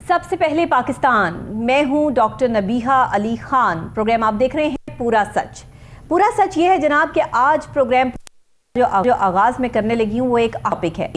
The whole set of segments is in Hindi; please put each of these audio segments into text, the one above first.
सबसे पहले पाकिस्तान, मैं हूं डॉक्टर नबीहा अली खान। प्रोग्राम आप देख रहे हैं पूरा सच। पूरा सच ये है जनाब कि आज प्रोग्राम जो आगाज़ में करने लगी हूँ वो एक टॉपिक है,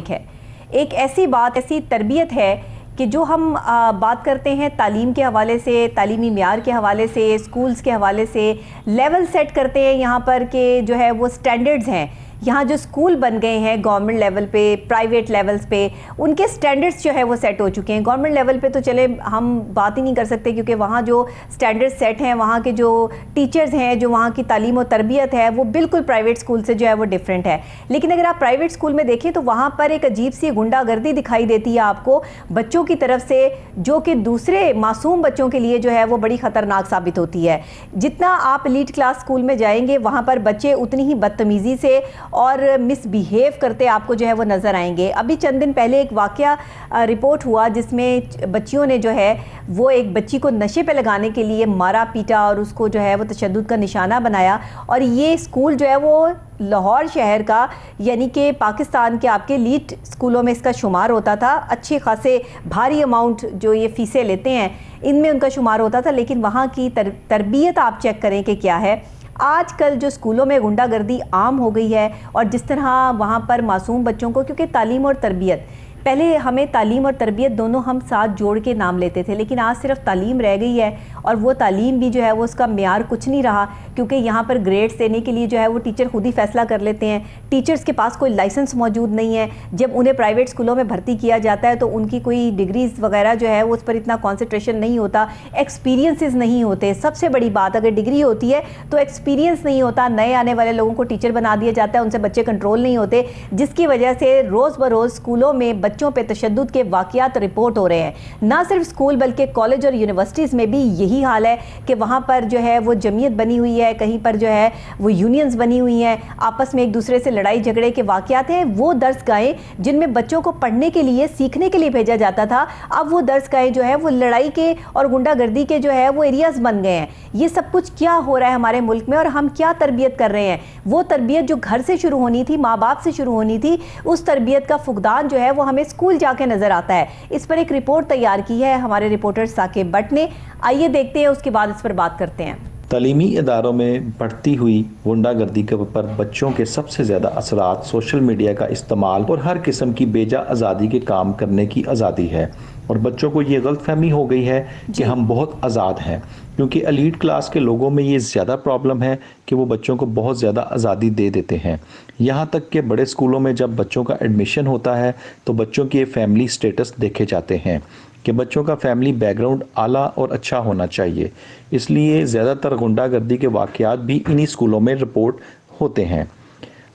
एक ऐसी बात, ऐसी तरबियत है कि जो हम बात करते हैं तालीम के हवाले से, तालीमी म्यार के हवाले से, स्कूल्स के हवाले से, लेवल सेट करते हैं यहाँ पर कि जो है वो स्टैंडर्ड्स हैं। यहाँ जो स्कूल बन गए हैं गवर्नमेंट लेवल पे, प्राइवेट लेवल्स पे, उनके स्टैंडर्ड्स जो है वो सेट हो चुके हैं। गवर्नमेंट लेवल पे तो चले हम बात ही नहीं कर सकते क्योंकि वहाँ जो स्टैंडर्ड्स सेट हैं, वहाँ के जो टीचर्स हैं, जो वहाँ की तालीम और तरबियत है वो बिल्कुल प्राइवेट स्कूल से जो है वो डिफरेंट है। लेकिन अगर आप प्राइवेट स्कूल में देखें तो वहाँ पर एक अजीब सी गुंडागर्दी दिखाई देती है आपको बच्चों की तरफ से, जो कि दूसरे मासूम बच्चों के लिए जो है वो बड़ी ख़तरनाक साबित होती है। जितना आप एलीट क्लास स्कूल में जाएंगे वहाँ पर बच्चे उतनी ही बदतमीज़ी से और मिसबिहेव करते आपको जो है वो नज़र आएंगे। अभी चंद दिन पहले एक वाक़या रिपोर्ट हुआ जिसमें बच्चियों ने जो है वो एक बच्ची को नशे पे लगाने के लिए मारा पीटा और उसको जो है वो तशद्दुद का निशाना बनाया। और ये स्कूल जो है वो लाहौर शहर का, यानी कि पाकिस्तान के आपके एलीट स्कूलों में इसका शुमार होता था। अच्छे खासे भारी अमाउंट जो ये फ़ीसें लेते हैं इनमें उनका शुमार होता था। लेकिन वहाँ की तरबियत आप चेक करें कि क्या है। आजकल जो स्कूलों में गुंडागर्दी आम हो गई है और जिस तरह वहाँ पर मासूम बच्चों को, क्योंकि तालीम और तरबियत, पहले हमें तालीम और तरबियत दोनों हम साथ जोड़ के नाम लेते थे, लेकिन आज सिर्फ तालीम रह गई है। और वो तालीम भी जो है वो उसका म्यार कुछ नहीं रहा, क्योंकि यहाँ पर ग्रेड्स देने के लिए जो है वो टीचर खुद ही फैसला कर लेते हैं। टीचर्स के पास कोई लाइसेंस मौजूद नहीं है। जब उन्हें प्राइवेट स्कूलों में भर्ती किया जाता है तो उनकी कोई डिग्रीज़ वगैरह जो है वो उस पर इतना कॉन्सेंट्रेशन नहीं होता, एक्सपीरियंसेस नहीं होते। सबसे बड़ी बात, अगर डिग्री होती है तो एक्सपीरियंस नहीं होता। नए आने वाले लोगों को टीचर बना दिया जाता है, उनसे बच्चे कंट्रोल नहीं होते, जिसकी वजह से रोज़ बरोज़ स्कूलों में बच्चों पे तशद्दुद के वाक़यात रिपोर्ट हो रहे हैं। ना सिर्फ स्कूल बल्कि कॉलेज और यूनिवर्सिटीज़ में भी यही हाल है कि वहाँ पर जो है वो जमीयत बनी हुई है, कहीं पर जो है वो यूनियंस बनी हुई हैं, आपस में एक दूसरे से लड़ाई झगड़े के वाक़यात हैं। वो दर्सगाहें जिनमें बच्चों को पढ़ने के लिए, सीखने के लिए भेजा जाता था, अब वो दर्सगाहें जो है वो लड़ाई के और गुंडागर्दी के जो है वो एरियाज़ बन गए हैं। ये सब कुछ क्या हो रहा है हमारे मुल्क में और हम क्या तरबियत कर रहे हैं? वो तरबियत जो घर से शुरू होनी थी, माँ बाप से शुरू होनी थी, उस तरबियत का फुकदान जो है वो हमें स्कूल जाके नजर आता है। इस पर एक रिपोर्ट तैयार की है हमारे रिपोर्टर साकिब भट्ट ने। आइए देखते हैं, उसके बाद इस पर बात करते हैं। तालीमी इदारों में बढ़ती हुई गुंडागर्दी के ऊपर बच्चों के सबसे ज़्यादा असरात सोशल मीडिया का इस्तेमाल और हर किस्म की बेजा आज़ादी के काम करने की आज़ादी है। और बच्चों को ये गलतफहमी हो गई है कि हम बहुत आज़ाद हैं, क्योंकि एलीट क्लास के लोगों में ये ज़्यादा प्रॉब्लम है कि वो बच्चों को बहुत ज़्यादा आज़ादी दे देते हैं। यहाँ तक कि बड़े स्कूलों में जब बच्चों का एडमिशन होता है तो बच्चों के फैमिली स्टेटस देखे जाते हैं कि बच्चों का फैमिली बैकग्राउंड आला और अच्छा होना चाहिए। इसलिए ज़्यादातर गुंडागर्दी के वाक़यात भी इन्हीं स्कूलों में रिपोर्ट होते हैं।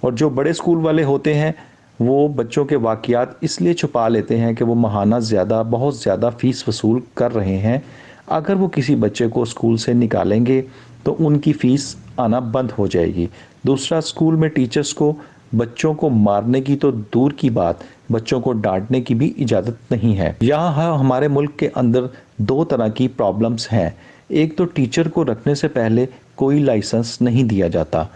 और जो बड़े स्कूल वाले होते हैं वो बच्चों के वाक़यात इसलिए छुपा लेते हैं कि वो माहाना बहुत ज़्यादा फ़ीस वसूल कर रहे हैं। अगर वो किसी बच्चे को स्कूल से निकालेंगे तो उनकी फ़ीस आना बंद हो जाएगी। दूसरा, स्कूल में टीचर्स को बच्चों को मारने की तो दूर की बात, बच्चों को डांटने की भी इजाज़त नहीं है। यहाँ हमारे मुल्क के अंदर दो तरह की प्रॉब्लम्स हैं। एक तो टीचर को रखने से पहले कोई लाइसेंस नहीं दिया जाता,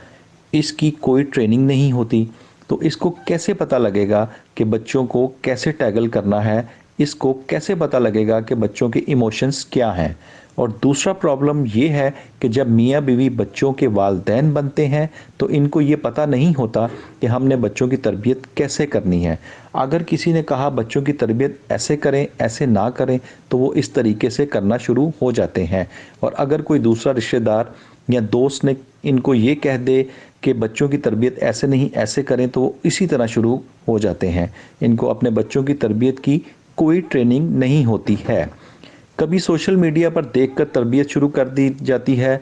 इसकी कोई ट्रेनिंग नहीं होती, तो इसको कैसे पता लगेगा कि बच्चों को कैसे टैगल करना है, इसको कैसे पता लगेगा कि बच्चों के इमोशंस क्या हैं। और दूसरा प्रॉब्लम ये है कि जब मियाँ बीवी बच्चों के वालिदैन बनते हैं तो इनको ये पता नहीं होता कि हमने बच्चों की तरबियत कैसे करनी है। अगर किसी ने कहा बच्चों की तरबियत ऐसे करें, ऐसे ना करें, तो वो इस तरीके से करना शुरू हो जाते हैं। और अगर कोई दूसरा रिश्तेदार या दोस्त ने इनको ये कह दे कि बच्चों की तरबियत ऐसे नहीं ऐसे करें, तो वो इसी तरह शुरू हो जाते हैं। इनको अपने बच्चों की तरबियत की कोई ट्रेनिंग नहीं होती है। कभी सोशल मीडिया पर देखकर तरबियत शुरू कर दी जाती है।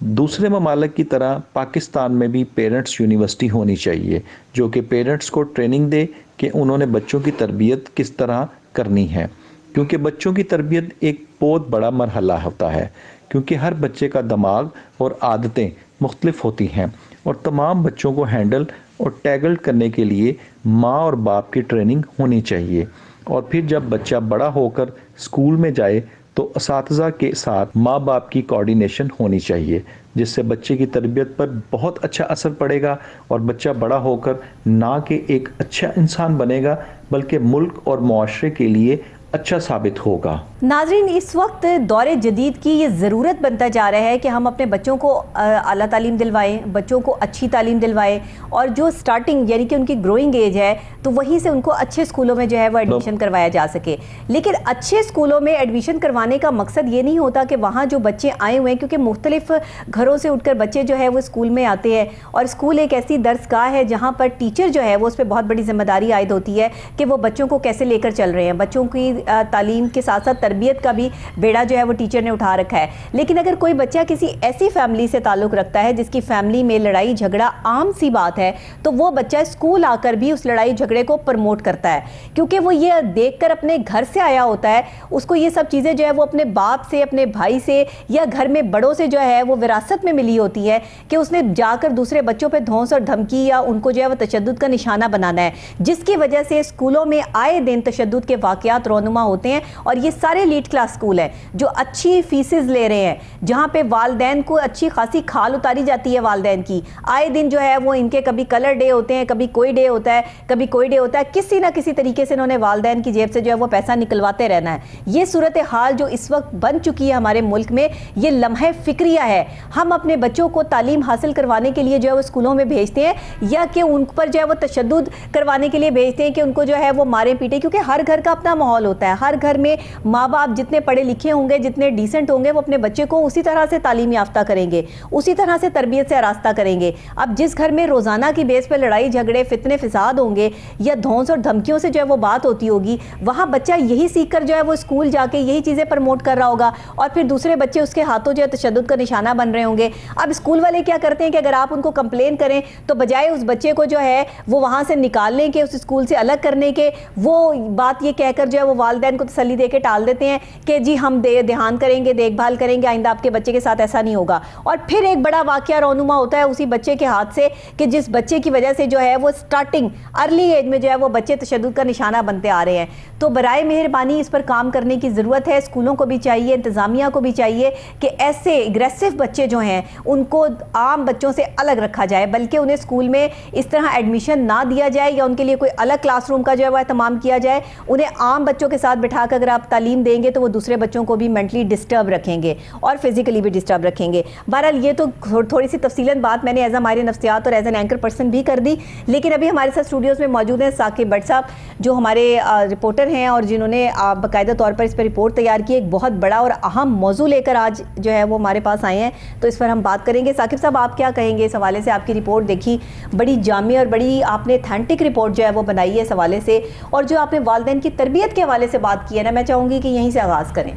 दूसरे ममालिक की तरह पाकिस्तान में भी पेरेंट्स यूनिवर्सिटी होनी चाहिए जो कि पेरेंट्स को ट्रेनिंग दे कि उन्होंने बच्चों की तरबियत किस तरह करनी है, क्योंकि बच्चों की तरबियत एक बहुत बड़ा मरहला होता है, क्योंकि हर बच्चे का दिमाग और आदतें मुख्तलिफ होती हैं और तमाम बच्चों को हैंडल और टैगल करने के लिए माँ और बाप की ट्रेनिंग होनी चाहिए। और फिर जब बच्चा बड़ा होकर स्कूल में जाए तो असातिज़ा के साथ माँ बाप की कोऑर्डिनेशन होनी चाहिए, जिससे बच्चे की तरबियत पर बहुत अच्छा असर पड़ेगा और बच्चा बड़ा होकर ना कि एक अच्छा इंसान बनेगा बल्कि मुल्क और मुआशरे के लिए अच्छा साबित होगा। नाज़रीन, इस वक्त दौरे जदीद की ये ज़रूरत बनता जा रहा है कि हम अपने बच्चों को आला तालीम दिलवाएं, बच्चों को अच्छी तालीम दिलवाएं, और जो स्टार्टिंग यानी कि उनकी ग्रोइंग एज है तो वहीं से उनको अच्छे स्कूलों में जो है वो एडमिशन करवाया जा सके। लेकिन अच्छे स्कूलों में एडमिशन करवाने का मकसद ये नहीं होता कि वहाँ जो बच्चे आए हुए हैं, क्योंकि मुख्तलिफ घरों से उठकर बच्चे जो है वो स्कूल में आते हैं, और स्कूल एक ऐसी दरसगाह है जहाँ पर टीचर जो है वो उस पर बहुत बड़ी जिम्मेदारी आयद होती है कि वो बच्चों को कैसे लेकर चल रहे हैं। बच्चों की तालीम के साथ साथ तरबियत का भी बेड़ा जो है वो टीचर ने उठा रखा है। लेकिन अगर कोई बच्चा किसी ऐसी फैमिली से ताल्लुक़ रखता है जिसकी फैमिली में लड़ाई झगड़ा आम सी बात है, तो वो बच्चा स्कूल आकर भी उस लड़ाई झगड़े को प्रमोट करता है, क्योंकि वो ये देखकर अपने घर से आया होता है। उसको ये सब चीज़ें जो है वो अपने बाप से, अपने भाई से या घर में बड़ों से जो है वो विरासत में मिली होती है कि उसने जाकर दूसरे बच्चों पर धौंस और धमकी या उनको जो है वो तशद्दुद का निशाना बनाना है, जिसकी वजह से स्कूलों में आए दिन तशद्दुद के वाक़यात रोनुमा होते हैं। और ये सारे लीड क्लास स्कूल हैं जो अच्छी फीसेस ले रहे हैं, जहाँ पे वालदैन को अच्छी खासी खाल उतारी जाती है वालदैन की। आए दिन जो है वो इनके कभी कलर डे होते हैं, कभी कोई डे होता है, कभी कोई डे होता है, किसी ना किसी तरीके से इन्होंने वालदैन की जेब से जो है वो पैसा निकलवाते रहना है। ये सूरत हाल जो इस वक्त बन चुकी है हमारे मुल्क में, ये लम्हे फिक्रिया है। हम अपने बच्चों को तालीम हासिल करवाने के लिए जो है वो स्कूलों में भेजते हैं, या कि उन पर जो है वो तशद्दुद करवाने के लिए भेजते हैं कि उनको जो है वो मारे पीटे, क्योंकि हर घर का अपना माहौल होता है। हर घर में माँ बाप जितने पढ़े लिखे होंगे, जितने डिसेंट होंगे, वो अपने बच्चे को उसी तरह से तालीम याफ्ता करेंगे, उसी तरह से तरबियत से आरास्ता करेंगे। अब जिस घर में रोज़ाना की बेस पर लड़ाई झगड़े फितने फिसाद होंगे या धौंस और धमकियों से जो है वो बात होती होगी, वहाँ बच्चा यही सीख कर जो है वो स्कूल जाके यही चीज़ें प्रमोट कर रहा होगा, और फिर दूसरे बच्चे उसके हाथों जो है तशद्दुद का निशाना बन रहे होंगे। अब स्कूल वाले क्या करते हैं कि अगर आप उनको कंप्लेन करें तो बजाय उस बच्चे को जो है वो वहाँ से निकालने के, उस स्कूल से अलग करने के, वो बात ये कहकर जो है वो वालिदैन को तसल्ली दे के टाल देते हैं कि जी हम ध्यान करेंगे, देखभाल करेंगे, आइंदा आपके बच्चे के साथ ऐसा नहीं होगा। और फिर एक बड़ा वाकया रोनुमा होता है उसी बच्चे के हाथ से कि जिस बच्चे की वजह से जो है वो स्टार्टिंग अर्ली एज में जो है वो बच्चे तशद्दुद का निशाना बनते आ रहे हैं। तो बराए मेहरबानी इस पर काम करने की ज़रूरत है। स्कूलों को भी चाहिए, इंतज़ामिया को भी चाहिए कि ऐसे एग्रेसिव बच्चे जो हैं उनको आम बच्चों से अलग रखा जाए, बल्कि उन्हें स्कूल में इस तरह एडमिशन ना दिया जाए या उनके लिए कोई अलग क्लासरूम का जो है वह एहतमाम किया जाए। उन्हें आम बच्चों के साथ बिठा कर अगर आप तालीम देंगे तो वो दूसरे बच्चों को भी मेंटली डिस्टर्ब रखेंगे और फिजिकली भी डिस्टर्ब रखेंगे। बहरहाल ये तो थोड़ी सी तफसीलन बात मैंने एज अ माहिर नफ्सियात और एज एन एंकर पर्सन भी कर दी, लेकिन अभी हमारे साथ स्टूडियोज़ में मौजूद हैं साकिब भट्ट साहब, जो हमारे रिपोर्टर हैं और जिन्होंने बाकायदा तौर पर इस पर रिपोर्ट तैयार की। एक बहुत बड़ा और अहम मौजू लेकर आज जो है वो हमारे पास आए हैं, तो इस पर हम बात करेंगे। साकिब साहब, आप क्या कहेंगे इस हवाले से? आपकी रिपोर्ट देखी, बड़ी जामी और बड़ी आपने एथेंटिक रिपोर्ट जो है वो बनाई है इस हवाले से, और जो आपने वालिदैन की तरबियत के हवाले से बात की है ना, मैं चाहूँगी कि यहीं से आगाज़ करें।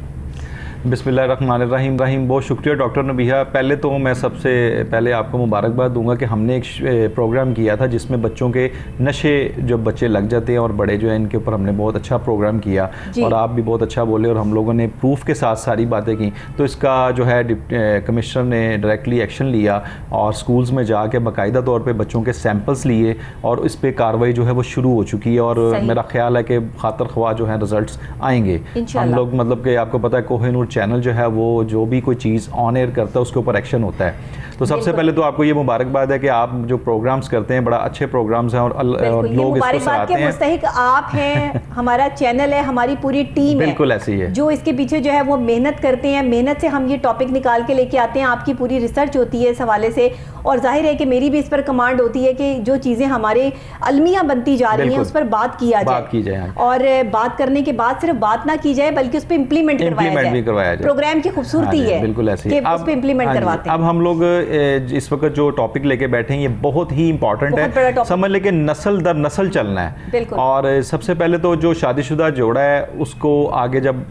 बिस्मिल्लाहिर्रहमानिर्रहीम रहीम। बहुत शुक्रिया डॉक्टर नबीहा। पहले तो मैं सबसे पहले आपको मुबारकबाद दूंगा कि हमने एक प्रोग्राम किया था जिसमें बच्चों के नशे जो बच्चे लग जाते हैं और बड़े जो हैं इनके ऊपर हमने बहुत अच्छा प्रोग्राम किया, और आप भी बहुत अच्छा बोले और हम लोगों ने प्रूफ के साथ सारी बातें की। तो इसका जो है कमिश्नर ने डायरेक्टली एक्शन लिया और स्कूल्स में जाके बाकायदा तौर पर बच्चों के सैम्पल्स लिए और इस पर कार्रवाई जो है वो शुरू हो चुकी है, और मेरा ख्याल है कि खातर ख्वाह जो है रिजल्ट्स आएंगे। हम लोग मतलब कि आपको पता है कोहिनूर चैनल जो है वो जो भी कोई चीज़ ऑन एयर करता है उसके ऊपर एक्शन होता है। तो सबसे पहले तो आपको ये मुबारकबाद है कि आप जो प्रोग्राम्स करते हैं बड़ा अच्छे प्रोग्राम्स हैं और लोग इसको सराहते हैं। मुस्तहिक आप हैं, हमारा चैनल है, हमारी पूरी टीम है, बिल्कुल ऐसी है, जो इसके पीछे जो है वो मेहनत करते हैं। मेहनत से हम ये टॉपिक निकाल के लेके आते हैं, आपकी पूरी रिसर्च होती है इस हवाले से, और जाहिर है कि मेरी भी इस पर कमांड होती है कि जो चीज़ें हमारे अलमिया बनती जा रही हैं उस पर बात किया जाए, और बात करने के बाद सिर्फ बात ना की जाए बल्कि उस पर इम्प्लीमेंट करवाया जाए। प्रोग्राम की खूबसूरती है बिल्कुल ऐसी कि उस पे इम्प्लीमेंट करवाते हैं। अब हम लोग इस वक्त जो टॉपिक लेके बैठे हैं ये बहुत ही इंपॉर्टेंट है, समझ ले कि नस्ल दर नस्ल चलना है। और सबसे पहले तो जो शादीशुदा जोड़ा है उसको आगे जब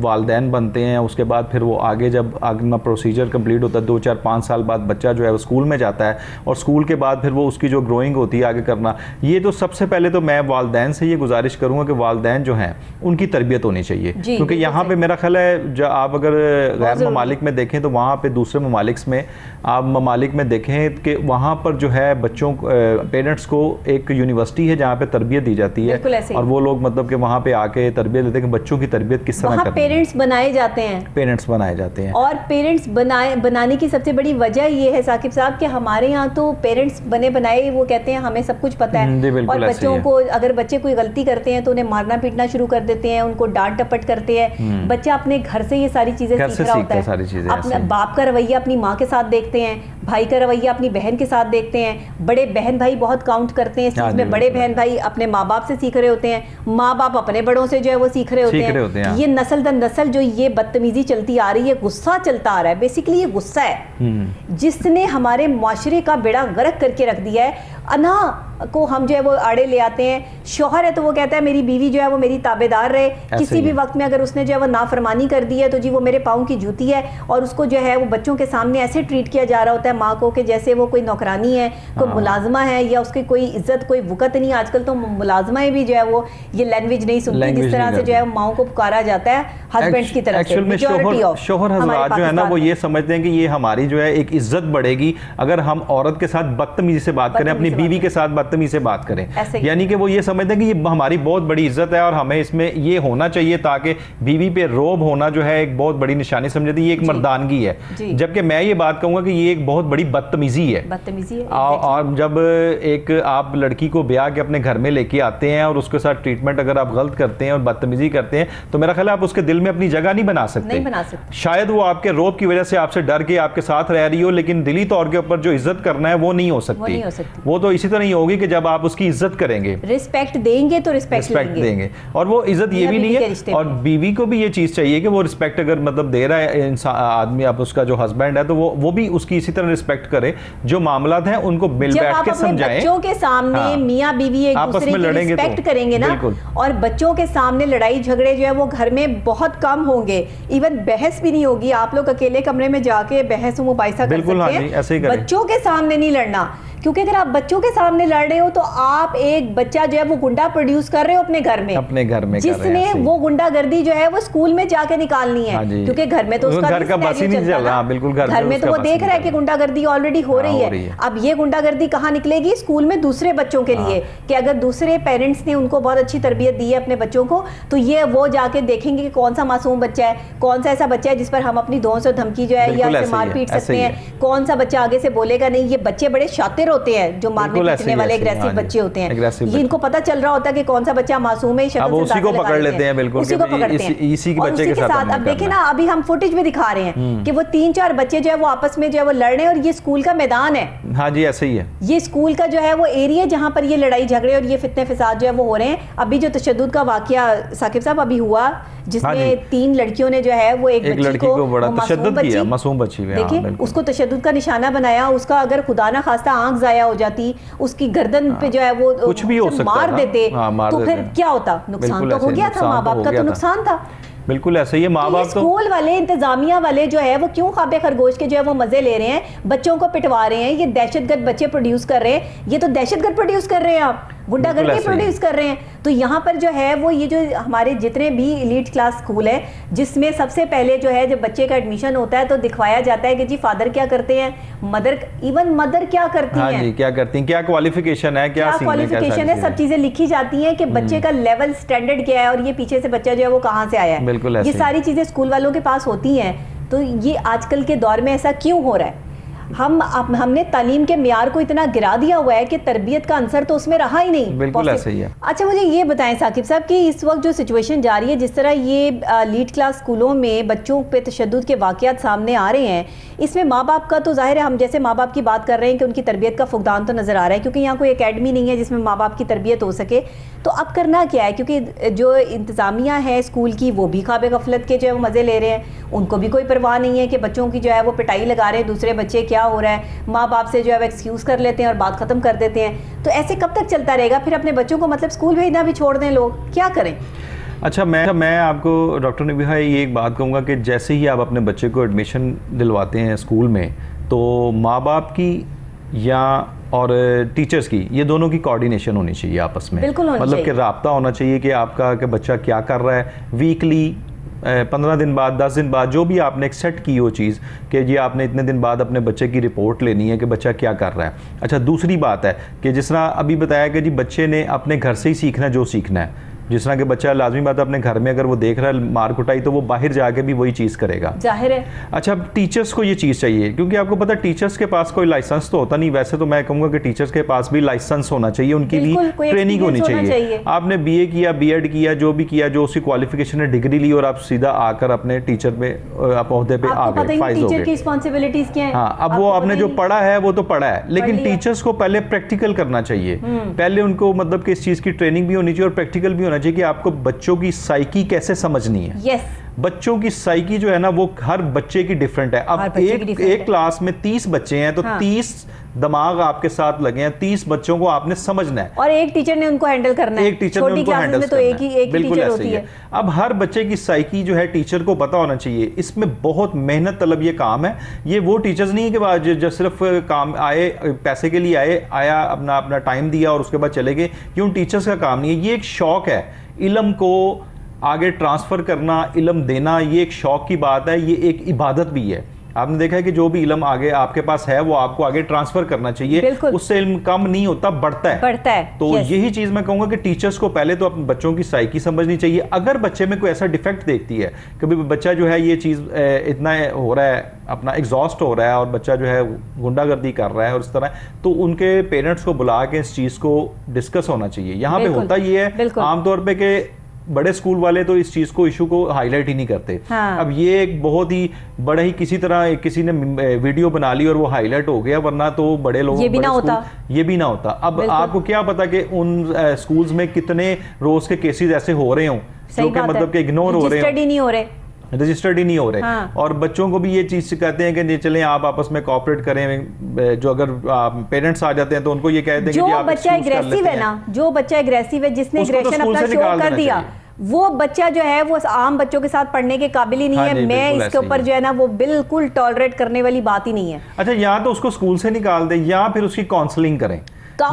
वालिदैन बनते हैं उसके बाद फिर वो आगे जब आगे प्रोसीजर कंप्लीट होता है 2, 4, 5 साल बाद बच्चा जो है वो स्कूल में जाता है, और स्कूल के बाद फिर वो उसकी जो ग्रोइंग होती है आगे करना, ये तो सबसे पहले तो मैं वालिदैन से ये गुजारिश करूँगा कि वालिदैन जो हैं उनकी तरबियत होनी चाहिए, क्योंकि यहाँ पे मेरा ख्याल है आप अगर गैर ममालिक में देखें तो वहाँ पे दूसरे ममालिक में, आप ममालिक में देखें कि वहाँ पर जो है बच्चों पेरेंट्स को एक यूनिवर्सिटी है जहाँ पे तरबियत दी जाती है, और वो लोग मतलब कि वहाँ पे आके तरबियत लेते हैं कि बच्चों की तरबियत किस तरह करनी है। पेरेंट्स बनाए जाते हैं, पेरेंट्स बनाए जाते हैं। और पेरेंट्स बनाने की सबसे बड़ी वजह ये है साकिब साहब कि हमारे यहाँ तो पेरेंट्स बने बनाए, वो कहते हैं हमें सब कुछ पता है, और बच्चों को अगर बच्चे कोई गलती करते हैं तो उन्हें मारना पीटना शुरू कर देते हैं, उनको डांट टपट करते हैं। बच्चा अपने घर से ये सारी चीजें सीख रहा होता है। अपने बाप का रवैया अपनी माँ के साथ देखते हैं, भाई का रवैया अपनी बहन के साथ देखते हैं, बड़े बहन भाई बहुत काउंट करते हैं इस चीज में, बड़े बहन भाई अपने माँ बाप से सीख रहे होते हैं, माँ बाप अपने बड़ों से जो है वो सीख रहे होते हैं। ये नस्ल दर नस्ल जो ये बदतमीजी चलती आ रही है, गुस्सा चलता आ रहा है, बेसिकली ये गुस्सा है जिसने हमारे मुआशरे का बेड़ा गर्क करके रख दिया है। अना को हम जो है वो आड़े ले आते हैं, शौहर है तो वो कहता है मेरी बीवी जो है वो मेरी ताबेदार रहे, किसी भी वक्त में अगर उसने जो है वो नाफरमानी कर दी है तो जी वो मेरे पाँव की जूती है, और उसको जो है वो बच्चों के सामने ऐसे ट्रीट किया जा रहा होता है माँ को कि जैसे वो कोई नौकरानी है, कोई मुलाजमा है, या उसकी कोई इज्जत कोई वक़्त नहीं। आजकल तो मुलाजमाएं भी जो है वो ये लैंग्वेज नहीं सुनती जिस तरह से जो है माओ को पुकारा जाता है हस्बैंड्स की तरफ से। शौहर हज़रात जो है ना वो ये समझते हैं कि ये हमारी जो है एक इज्जत बढ़ेगी अगर हम औरत के साथ बदतमीजी से बात करें, अपनी बीवी के साथ बदतमीजी से बात करें, यानी कि वो ये समझते हैं कि ये हमारी बहुत बड़ी इज्जत है और हमें इसमें ये होना चाहिए, ताकि बीवी पे रोब होना जो है एक बहुत बड़ी निशानी समझती है, ये एक मर्दानगी है। जबकि मैं ये बात कहूंगा कि ये एक बहुत बड़ी बदतमीजी है। और जब एक आप लड़की को ब्याह के अपने घर में लेके आते हैं और उसके साथ ट्रीटमेंट अगर आप गलत करते हैं और बदतमीजी करते हैं तो मेरा ख्याल है आप उसके दिल में अपनी जगह नहीं बना सकते। शायद वो आपके रोब की वजह से आपसे डर के आपके साथ रह रही हो, लेकिन दिली तौर के ऊपर जो इज्जत करना है वो नहीं हो सकती। वो तो इसी तरह नहीं होगी कि जब आप उसकी इज्जत करेंगे, रिस्पेक्ट देंगे तो रिस्पेक्ट देंगे। और वो इज्जत ये भी नहीं है, और बीवी को भी ये चीज चाहिए कि वो रिस्पेक्ट अगर मतलब दे रहा है आदमी, आप उसका जो हस्बैंड है तो वो भी उसकी इसी तरह रिस्पेक्ट करे। जो मामला हैं उनको मिल बैठ के समझाएं। बच्चों के सामने मियाँ बीवी एक दूसरे की रिस्पेक्ट करेंगे ना, और बच्चों के सामने लड़ाई झगड़े जो है वो घर में बहुत कम होंगे, इवन बहस भी नहीं होगी। आप लोग अकेले कमरे में जाके बहस मुबाहिसा कर सकते हैं, बच्चों के सामने नहीं लड़ना, क्योंकि अगर आप बच्चों के सामने लड़ रहे हो तो आप एक बच्चा जो है वो गुंडा प्रोड्यूस कर रहे हो अपने घर में, जिसने वो गुंडागर्दी जो है वो स्कूल में जाके निकालनी है, क्योंकि घर में तो उसका घर का बस ही नहीं चल रहा। बिल्कुल घर में तो वो देख रहा है कि गुंडागर्दी ऑलरेडी हो रही है। अब ये गुंडागर्दी कहाँ निकलेगी? स्कूल में दूसरे बच्चों के लिए, कि अगर दूसरे पेरेंट्स ने उनको बहुत अच्छी तरबियत दी है अपने बच्चों को, तो ये वो जाके देखेंगे कि कौन सा मासूम बच्चा है, कौन सा ऐसा बच्चा है जिस पर हम अपनी धौंस और धमकी जो है या मार पीट सकते हैं, कौन सा बच्चा आगे से बोलेगा नहीं। ये बच्चे बड़े शातिर होते हैं जो मारने पीटने वाले एग्रेसिव बच्चे होते हैं, ये इनको पता चल रहा होता है कि कौन सा बच्चा मासूम है, उसी को पकड़ लेते हैं। बिल्कुल उसी को पकड़ते हैं, इसी के बच्चे के साथ। अब देखें ना, अभी हम फुटेज में दिखा रहे हैं कि वो 3-4 बच्चे जो है वो आपस में जो है वो लड़ रहे हैं, और ये स्कूल का मैदान है। हाँ जी, ऐसे ही है। ये स्कूल का जो है वो एरिया जहाँ पर ये लड़ाई झगड़े और ये फितने फसाद जो है वो हो रहे हैं। अभी जो तशद्दुद का वाकया साकिब साहब अभी हुआ, जिसमें 3 लड़कियों ने जो है वो एक बच्ची को बड़ा तशद्दुद किया, मासूम बच्ची पे, देखिए उसको तशद्दुद का निशाना बनाया। उसका अगर खुदा ना खास्ता आंख जाया हो जाती, उसकी गर्दन पे जो है वो कुछ भी हो सकता, मार देते तो फिर क्या होता? नुकसान तो हो गया था, माँ बाप का तो नुकसान था। बिल्कुल ऐसे ही माँ बाप तो स्कूल वाले इंतजामिया वाले जो है वो क्यों खाबे खरगोश के जो है वो मजे ले रहे हैं, बच्चों को पिटवा रहे हैं, ये दहशतगर्द बच्चे प्रोड्यूस कर रहे हैं। ये तो दहशतगर्द प्रोड्यूस कर रहे हैं, आप गुंडागर्दी प्रोड्यूस कर रहे हैं। तो यहाँ पर जो है वो ये जो हमारे जितने भी एलीट क्लास स्कूल है, जिसमें सबसे पहले जो है जब बच्चे का एडमिशन होता है तो दिखवाया जाता है कि जी फादर क्या करते हैं, मदर क्या करती हैं, जी क्या करती हैं, क्या क्वालिफिकेशन है, क्या क्वालिफिकेशन है, सब चीजें लिखी जाती हैं कि बच्चे का लेवल स्टैंडर्ड क्या है और ये पीछे से बच्चा जो है वो कहाँ से आया है। ये सारी चीजें स्कूल वालों के पास होती हैं। तो ये आजकल के दौर में ऐसा क्यों हो रहा है? हमने तालीम के मियार को इतना गिरा दिया हुआ है कि तरबियत का अंसर तो उसमें रहा ही नहीं। बिल्कुल ऐसे ही है। अच्छा, मुझे ये बताएं साकिब साहब कि इस वक्त जो सिचुएशन जा रही है, जिस तरह ये लीड क्लास स्कूलों में बच्चों पे तशद्दुद के वाक़यात सामने आ रहे हैं, इसमें माँ बाप का तो जाहिर है, हम जैसे माँ बाप की बात कर रहे हैं कि उनकी तरबियत का फुकदान तो नज़र आ रहा है, क्योंकि यहाँ कोई एकेडमी नहीं है जिसमें माँ बाप की तरबियत हो सके। तो अब करना क्या है? क्योंकि जो इंतज़ामिया है स्कूल की वो भी ख्वाब गफलत के जो है वो मज़े ले रहे हैं, उनको भी कोई परवाह नहीं है कि बच्चों की जो है वो पिटाई लगा रहे हैं दूसरे बच्चे, क्या हो रहा है, माँ बाप से जो है एक्सक्यूज़ कर लेते हैं और बात ख़त्म कर देते हैं। तो ऐसे कब तक चलता रहेगा? फिर अपने बच्चों को मतलब स्कूल भेजना भी छोड़ दें लोग, क्या करें? अच्छा, मैं आपको डॉक्टर नबीहा ये एक बात कहूँगा कि जैसे ही आप अपने बच्चे को एडमिशन दिलवाते हैं स्कूल में, तो माँ बाप की या और टीचर्स की, ये दोनों की कोऑर्डिनेशन होनी चाहिए आपस में। बिल्कुल, मतलब कि राब्ता होना चाहिए कि आपका कि बच्चा क्या कर रहा है, वीकली 15 दिन बाद, 10 दिन बाद, जो भी आपने एक्सेप्ट की हो चीज़ कि जी आपने इतने दिन बाद अपने बच्चे की रिपोर्ट लेनी है कि बच्चा क्या कर रहा है। अच्छा, दूसरी बात है कि जिस तरह अभी बताया कि जी बच्चे ने अपने घर से ही सीखना है जो सीखना है। जिस तरह के बच्चा लाजमी बात है अपने घर में अगर वो देख रहा है मार कुटाई, तो वो बाहर जाके भी वही चीज़ करेगा, जाहिर है। अच्छा, टीचर्स को ये चीज़ चाहिए, क्योंकि आपको पता है टीचर्स के पास कोई लाइसेंस तो होता नहीं। वैसे तो मैं कहूँगा कि टीचर्स के पास भी लाइसेंस होना चाहिए, उनकी भी ट्रेनिंग होनी चाहिए। आपने BA किया, B.Ed किया, जो भी किया, जो उसकी क्वालिफिकेशन है, डिग्री ली और आप सीधा आकर अपने टीचर में ओहदे पे आ गए, फाइज हो गए। हाँ, अब वो आपने जो पढ़ा है वो तो पढ़ा है, लेकिन टीचर्स को पहले प्रैक्टिकल करना चाहिए। पहले उनको मतलब कि इस चीज़ की ट्रेनिंग भी होनी चाहिए और प्रैक्टिकल भी होना चाहिए कि आपको बच्चों की साइकी कैसे समझनी है। yes. बच्चों की साइकी जो है ना वो हर बच्चे की डिफरेंट है। अब एक क्लास में 30 बच्चे हैं तो 30 दिमाग आपके साथ लगे हैं, 30 बच्चों को आपने समझना है और एक टीचर ने उनको हैंडल करना है। एक टीचर ने उनको हैंडल तो एक ही टीचर होती है। अब हर बच्चे की साइकी जो है टीचर को पता होना चाहिए। इसमें बहुत मेहनत तलब ये काम है। ये वो टीचर्स नहीं है कि जो सिर्फ काम आए, पैसे के लिए आया अपना टाइम दिया और उसके बाद चले गए। ये उन टीचर्स का काम नहीं है। ये एक शौक है, इल्म को आगे ट्रांसफ़र करना, इल्म देना, ये एक शौक की बात है, ये एक इबादत भी है। आपने देखा है कि जो भी इल्म आगे आपके पास है वो आपको आगे ट्रांसफर करना चाहिए, उससे इल्म कम नहीं होता, बढ़ता है। तो यही चीज मैं कहूंगा कि टीचर्स को पहले तो अपने बच्चों की साइकी समझनी चाहिए। अगर बच्चे में कोई ऐसा डिफेक्ट देखती है, कभी बच्चा जो है ये चीज इतना हो रहा है, अपना एग्जॉस्ट हो रहा है और बच्चा जो है गुंडागर्दी कर रहा है और इस तरह, तो उनके पेरेंट्स को बुला के इस चीज को डिस्कस होना चाहिए। यहाँ पे होता ये है आमतौर पर कि बड़े स्कूल वाले तो इस चीज को, इशू को हाईलाइट ही नहीं करते। हाँ। अब ये एक बहुत ही बड़ा ही किसी तरह किसी ने वीडियो बना ली और वो हाईलाइट हो गया, वरना तो बड़े लोग ये भी ना होता। अब आपको क्या पता कि उन स्कूल्स में कितने रोज के केसेस ऐसे हो रहे हों जो कि मतलब कि इग्नोर हो रहे हैं, रजिस्टर्ड ही नहीं हो रहे। हाँ। और बच्चों को भी ये चीज सिखाते हैं कि चलें आप आपस में कोऑपरेट करें। जो अगर पेरेंट्स आ जाते हैं तो उनको ये कहते हैं कि जो बच्चा एग्रेसिव है ना, जो बच्चा एग्रेसिव है, जिसने एग्रेशन अपना शो कर दिया, वो बच्चा जो है वो आम बच्चों के साथ पढ़ने के काबिल ही नहीं है। मैं इसके ऊपर जो है ना वो बिल्कुल टॉलरेट करने वाली बात ही नहीं है। अच्छा, या तो उसको स्कूल से निकाल दें या फिर उसकी काउंसलिंग करें।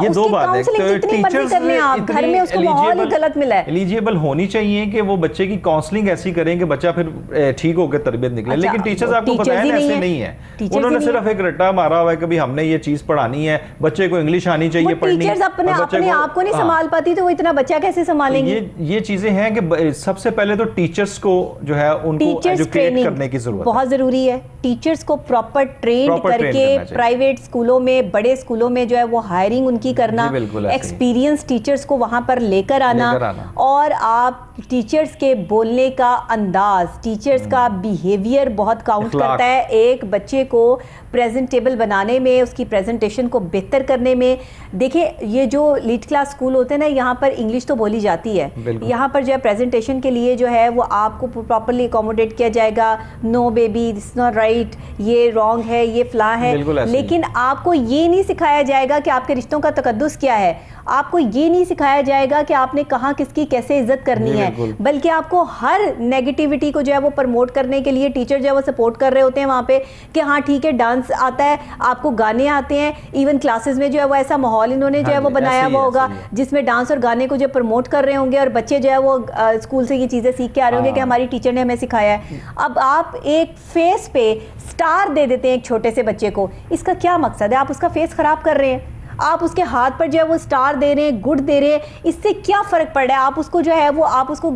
ये दो बात है। टीचर्स घर में उसको माहौल ही गलत मिला है। एलिजिबल होनी चाहिए कि वो बच्चे की काउंसलिंग ऐसी करें कि बच्चा फिर ठीक होकर तरबियत निकले। अच्छा, लेकिन टीचर्स आपको पता है ऐसे नहीं है। उन्होंने सिर्फ एक रट्टा मारा हुआ है कि भाई हमने ये चीज पढ़ानी है, बच्चे को इंग्लिश आनी चाहिए पढ़नी। टीचर्स अपने आप को नहीं संभाल पाती तो वो इतना बच्चा कैसे संभालेंगे? ये चीजें हैं कि सबसे पहले तो टीचर्स को जो है उनको एजुकेट करने की जरूरत बहुत जरूरी है। टीचर्स को प्रॉपर ट्रेन करके प्राइवेट स्कूलों में, बड़े स्कूलों में जो है वो हायरिंग उनकी करना, एक्सपीरियंस टीचर्स को वहां पर लेकर आना और आप टीचर्स के बोलने का अंदाज, टीचर्स का बिहेवियर बहुत काउंट करता है एक बच्चे को प्रेजेंटेबल बनाने में, उसकी प्रेजेंटेशन को बेहतर करने में। देखिए, ये जो लीड क्लास स्कूल होते हैं ना, यहाँ पर इंग्लिश तो बोली जाती है, यहाँ पर जो है प्रेजेंटेशन के लिए जो है वो आपको प्रॉपरली अकोमोडेट किया जाएगा। No baby, this not right, ये रॉन्ग है, ये फ्ला है। लेकिन आपको ये नहीं सिखाया जाएगा कि आपके रिश्तों का तकद्दुस क्या है, आपको ये नहीं सिखाया जाएगा कि आपने कहाँ किसकी कैसे इज्जत करनी है, बल्कि आपको हर नेगेटिविटी को जो है वो प्रमोट करने के लिए टीचर जो है वो सपोर्ट कर रहे होते हैं वहाँ पे कि हाँ ठीक है, डांस आता है, आपको गाने आते हैं। इवन क्लासेस में जो है वो ऐसा माहौल इन्होंने जो है वो बनाया हुआ होगा जिसमें डांस और गाने को जो प्रमोट कर रहे होंगे और बच्चे जो है वो स्कूल से ये चीज़ें सीख के आ रहे होंगे कि हमारी टीचर ने हमें सिखाया है। अब आप एक फेस पे स्टार दे देते हैं एक छोटे से बच्चे को, इसका क्या मकसद है? आप उसका फेस खराब कर रहे हैं। आप उसके हाथ पर जो है वो स्टार दे रहे हैं, गुड दे रहे हैं, इससे क्या फ़र्क पड़ रहा है? आप उसको जो है वो आप उसको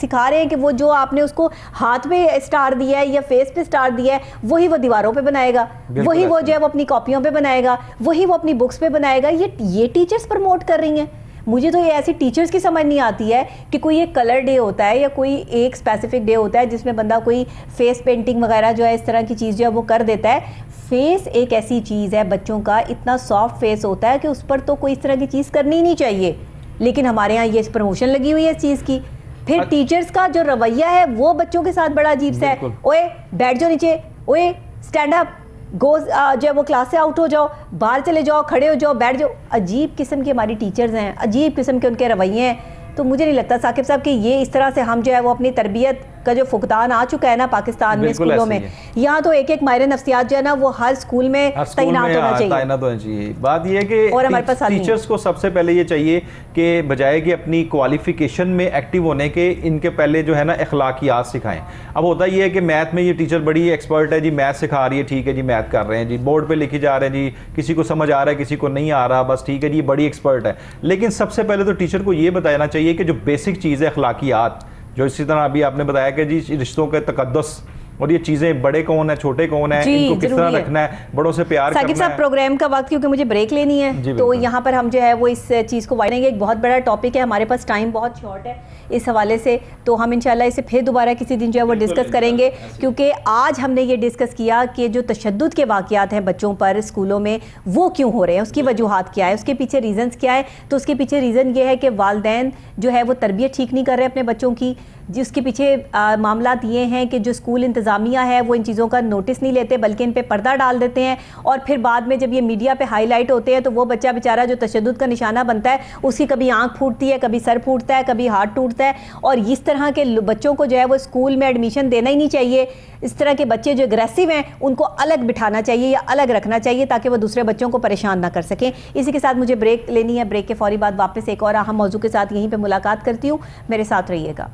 सिखा रहे हैं कि वो जो आपने उसको हाथ पे स्टार दिया है या फेस पे स्टार दिया है वही वो दीवारों पे बनाएगा, वही वो जो है वो अपनी कॉपियों पे बनाएगा, वही वो अपनी बुक्स पे बनाएगा। ये टीचर्स प्रमोट कर रही हैं। मुझे तो ये ऐसी टीचर्स की समझ नहीं आती है कि कोई एक कलर डे होता है या कोई एक स्पेसिफिक डे होता है जिसमें बंदा कोई फेस पेंटिंग वगैरह जो है इस तरह की चीज़ जो है वो कर देता है। फेस एक ऐसी चीज़ है, बच्चों का इतना सॉफ्ट फेस होता है कि उस पर तो कोई इस तरह की चीज़ करनी ही नहीं चाहिए, लेकिन हमारे यहाँ ये प्रमोशन लगी हुई है इस चीज़ की। फिर टीचर्स का जो रवैया है वो बच्चों के साथ बड़ा अजीब सा है। ओए बैठ जाओ नीचे, ओए स्टैंड अप, गो जो है वो क्लास से आउट हो जाओ, बाहर चले जाओ, खड़े हो जाओ, बैठ जाओ। अजीब किस्म की हमारी टीचर्स हैं, अजीब किस्म के उनके रवैये हैं। तो मुझे नहीं लगता साकिब साहब कि ये इस तरह से हम जो है वो अपनी तरबियत का जो फुकदान आ चुका है ना पाकिस्तान में बिल्कुल स्कूलों ऐसे में, ही यहाँ तो एक एक माहिर नफ्सियात जो है ना वो हर स्कूल में तैनात होना चाहिए। तैनात होना चाहिए। बात ये है और हमारे कि पास हाल नहीं टीचर्स को सबसे पहले ये चाहिए कि बजाय कि अपनी क्वालिफिकेशन में एक्टिव होने के, इनके पहले जो है ना अखलाकियात सिखाएं। अब होता ये है कि मैथ में ये टीचर बड़ी एक्सपर्ट है जी, मैथ सिखा रही है, ठीक है जी, मैथ कर रहे हैं जी, बोर्ड पे लिखी जा रहे हैं जी, किसी को समझ आ रहा है किसी को नहीं आ रहा, बस ठीक है जी, बड़ी एक्सपर्ट है। लेकिन सबसे पहले तो टीचर को ये बताना चाहिए कि जो बेसिक चीज़ है अखलाकियात, जो इसी तरह अभी आपने बताया कि जी रिश्तों के तकद्दुस और ये चीज़ें, बड़े कौन है छोटे कौन है, इनको किस तरह रखना है, बड़ों से प्यार करना है। साकिब साहब प्रोग्राम का वक्त, क्योंकि मुझे ब्रेक लेनी है, तो यहाँ पर हम जो है वो इस चीज़ को वाइडेंगे। एक बहुत बड़ा टॉपिक है, हमारे पास टाइम बहुत शॉर्ट है इस हवाले से, तो हम इंशाल्लाह इसे फिर दोबारा किसी दिन जो है वो डिस्कस करेंगे। क्योंकि आज हमने ये डिस्कस किया कि जो तशद्दुद के वाक़यात हैं बच्चों पर स्कूलों में वो क्यों हो रहे हैं, उसकी वजूहात क्या है, उसके पीछे रीज़न्स क्या है। तो उसके पीछे रीज़न ये है कि वालिदैन जो है वो तरबियत ठीक नहीं कर रहे अपने बच्चों की। जिसके पीछे मामला ये हैं कि जो स्कूल इंतज़ामिया है वो इन चीज़ों का नोटिस नहीं लेते, बल्कि इन पे पर्दा डाल देते हैं, और फिर बाद में जब ये मीडिया पे हाईलाइट होते हैं तो वो बच्चा बेचारा जो तशद्दुद का निशाना बनता है, उसकी कभी आंख फूटती है, कभी सर फूटता है, कभी हाथ टूटता है। और इस तरह के बच्चों को जो है वो स्कूल में एडमिशन देना ही नहीं चाहिए। इस तरह के बच्चे जो एग्रेसिव हैं उनको अलग बिठाना चाहिए या अलग रखना चाहिए, ताकि वो दूसरे बच्चों को परेशान ना कर सकें। इसी के साथ मुझे ब्रेक लेनी है, ब्रेक के फौरी बाद वापस एक और अहम मौजू के साथ यहीं पर मुलाकात करती हूँ, मेरे साथ रहिएगा।